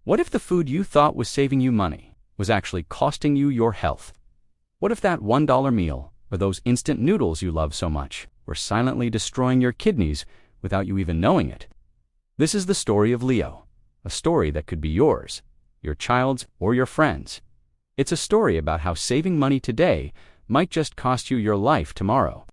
What if the food you thought was saving you money was actually costing you your health? What if that $1 meal, or those instant noodles you love so much, were silently destroying your kidneys without you even knowing it? This is the story of Leo, a story that could be yours, your child's, or your friend's. It's a story about how saving money today might just cost you your life tomorrow.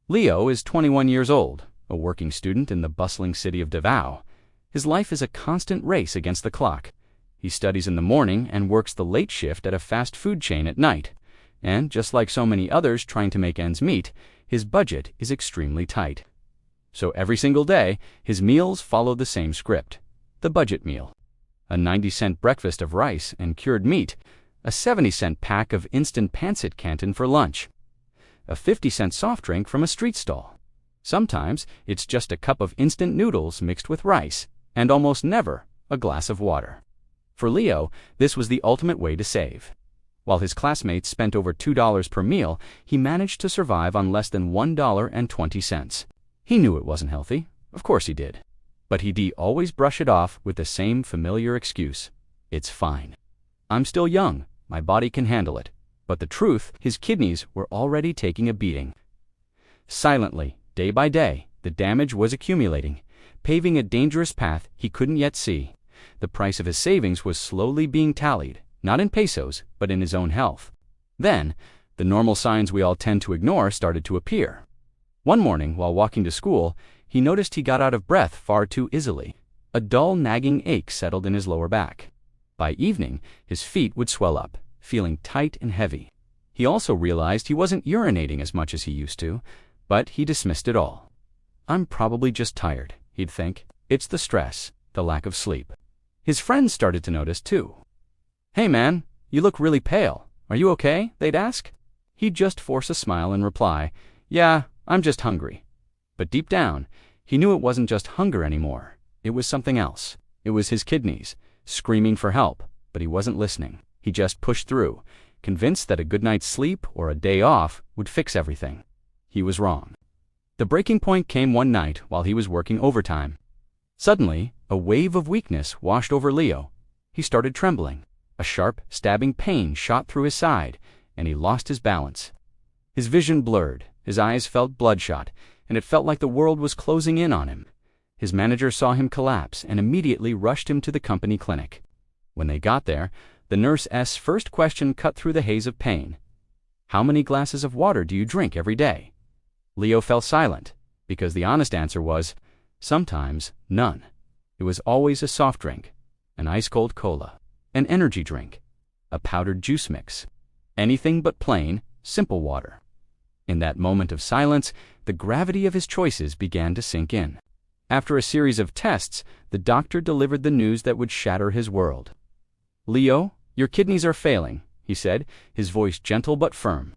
Leo is 21 years old, a working student in the bustling city of Davao. His life is a constant race against the clock. He studies in the morning and works the late shift at a fast food chain at night. And just like so many others trying to make ends meet, his budget is extremely tight. So every single day, his meals follow the same script: the budget meal. A 90-cent breakfast of rice and cured meat, a 70-cent pack of instant pancit canton for lunch, a 50-cent soft drink from a street stall. Sometimes it's just a cup of instant noodles mixed with rice, and almost never a glass of water. For Leo, this was the ultimate way to save. While his classmates spent over $2 per meal, he managed to survive on less than $1.20. He knew it wasn't healthy. Of course he did. But he'd always brush it off with the same familiar excuse: "It's fine. I'm still young. My body can handle it." But the truth, his kidneys were already taking a beating. Silently, day by day, the damage was accumulating, paving a dangerous path he couldn't yet see. The price of his savings was slowly being tallied, not in pesos, but in his own health. Then, the normal signs we all tend to ignore started to appear. One morning, while walking to school, he noticed he got out of breath far too easily. A dull, nagging ache settled in his lower back. By evening, his feet would swell up, feeling tight and heavy. He also realized he wasn't urinating as much as he used to, but he dismissed it all. "I'm probably just tired," he'd think. "It's the stress, the lack of sleep." His friends started to notice too. "Hey man, you look really pale. Are you okay?" they'd ask. He'd just force a smile and reply, "Yeah, I'm just hungry." But deep down, he knew it wasn't just hunger anymore. It was something else. It was his kidneys, screaming for help, but he wasn't listening. He just pushed through, convinced that a good night's sleep or a day off would fix everything. He was wrong. The breaking point came one night while he was working overtime. Suddenly, a wave of weakness washed over Leo. He started trembling. A sharp, stabbing pain shot through his side, and he lost his balance. His vision blurred, his eyes felt bloodshot, and it felt like the world was closing in on him. His manager saw him collapse and immediately rushed him to the company clinic. When they got there, the nurse's first question cut through the haze of pain. "How many glasses of water do you drink every day?" Leo fell silent, because the honest answer was, sometimes none. It was always a soft drink, an ice-cold cola, an energy drink, a powdered juice mix, anything but plain, simple water. In that moment of silence, the gravity of his choices began to sink in. After a series of tests, the doctor delivered the news that would shatter his world. "Leo, your kidneys are failing," he said, his voice gentle but firm.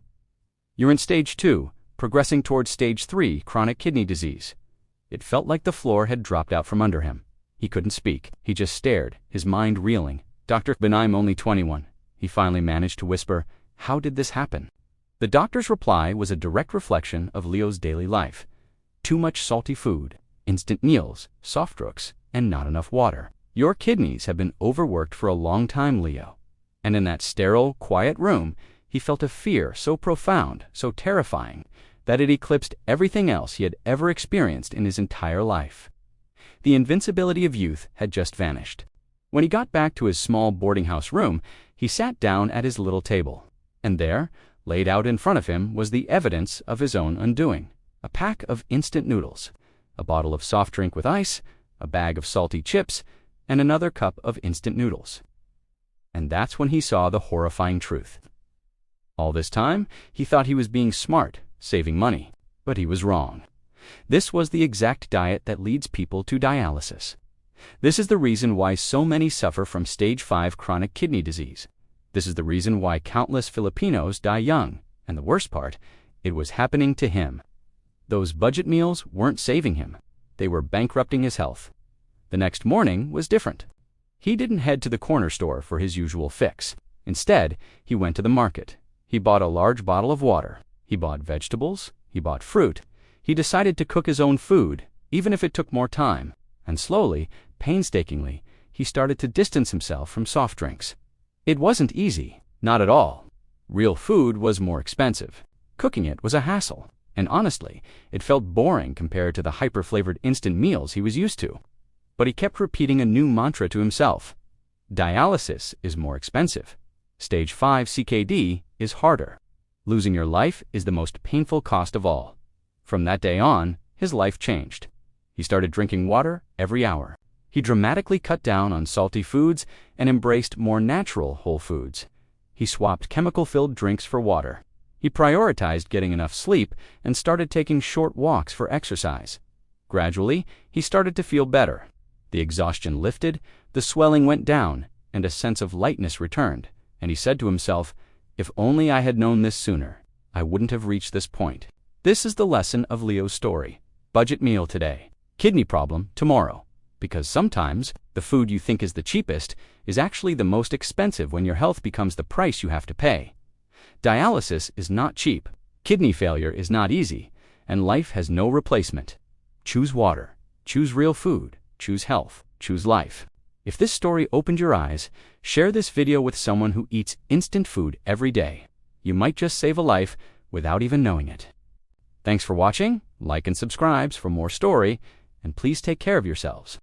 "You're in stage 2, progressing towards stage 3, chronic kidney disease." It felt like the floor had dropped out from under him. He couldn't speak. He just stared, his mind reeling. "Dr. Ben, I'm only 21. He finally managed to whisper, "How did this happen?" The doctor's reply was a direct reflection of Leo's daily life. Too much salty food, instant meals, soft drinks, and not enough water. "Your kidneys have been overworked for a long time, Leo." And in that sterile, quiet room, he felt a fear so profound, so terrifying, that it eclipsed everything else he had ever experienced in his entire life. The invincibility of youth had just vanished. When he got back to his small boarding house room, he sat down at his little table. And there, laid out in front of him, was the evidence of his own undoing: a pack of instant noodles, a bottle of soft drink with ice, a bag of salty chips, and another cup of instant noodles. And that's when he saw the horrifying truth. All this time, he thought he was being smart, saving money, but he was wrong. This was the exact diet that leads people to dialysis. This is the reason why so many suffer from stage 5 chronic kidney disease. This is the reason why countless Filipinos die young, and the worst part, it was happening to him. Those budget meals weren't saving him. They were bankrupting his health. The next morning was different. He didn't head to the corner store for his usual fix. Instead, he went to the market. He bought a large bottle of water. He bought vegetables. He bought fruit. He decided to cook his own food, even if it took more time. And slowly, painstakingly, he started to distance himself from soft drinks. It wasn't easy, not at all. Real food was more expensive. Cooking it was a hassle, and honestly, it felt boring compared to the hyper-flavored instant meals he was used to. But he kept repeating a new mantra to himself. Dialysis is more expensive. Stage 5 CKD is harder. Losing your life is the most painful cost of all. From that day on, his life changed. He started drinking water every hour. He dramatically cut down on salty foods and embraced more natural whole foods. He swapped chemical-filled drinks for water. He prioritized getting enough sleep and started taking short walks for exercise. Gradually, he started to feel better. The exhaustion lifted, the swelling went down, and a sense of lightness returned. And he said to himself, "If only I had known this sooner, I wouldn't have reached this point." This is the lesson of Leo's story. Budget meal today, kidney problem tomorrow. Because sometimes, the food you think is the cheapest is actually the most expensive when your health becomes the price you have to pay. Dialysis is not cheap, kidney failure is not easy, and life has no replacement. Choose water, choose real food, choose health, choose life. If this story opened your eyes, share this video with someone who eats instant food every day. You might just save a life without even knowing it. Thanks for watching, like and subscribe for more story, and please take care of yourselves.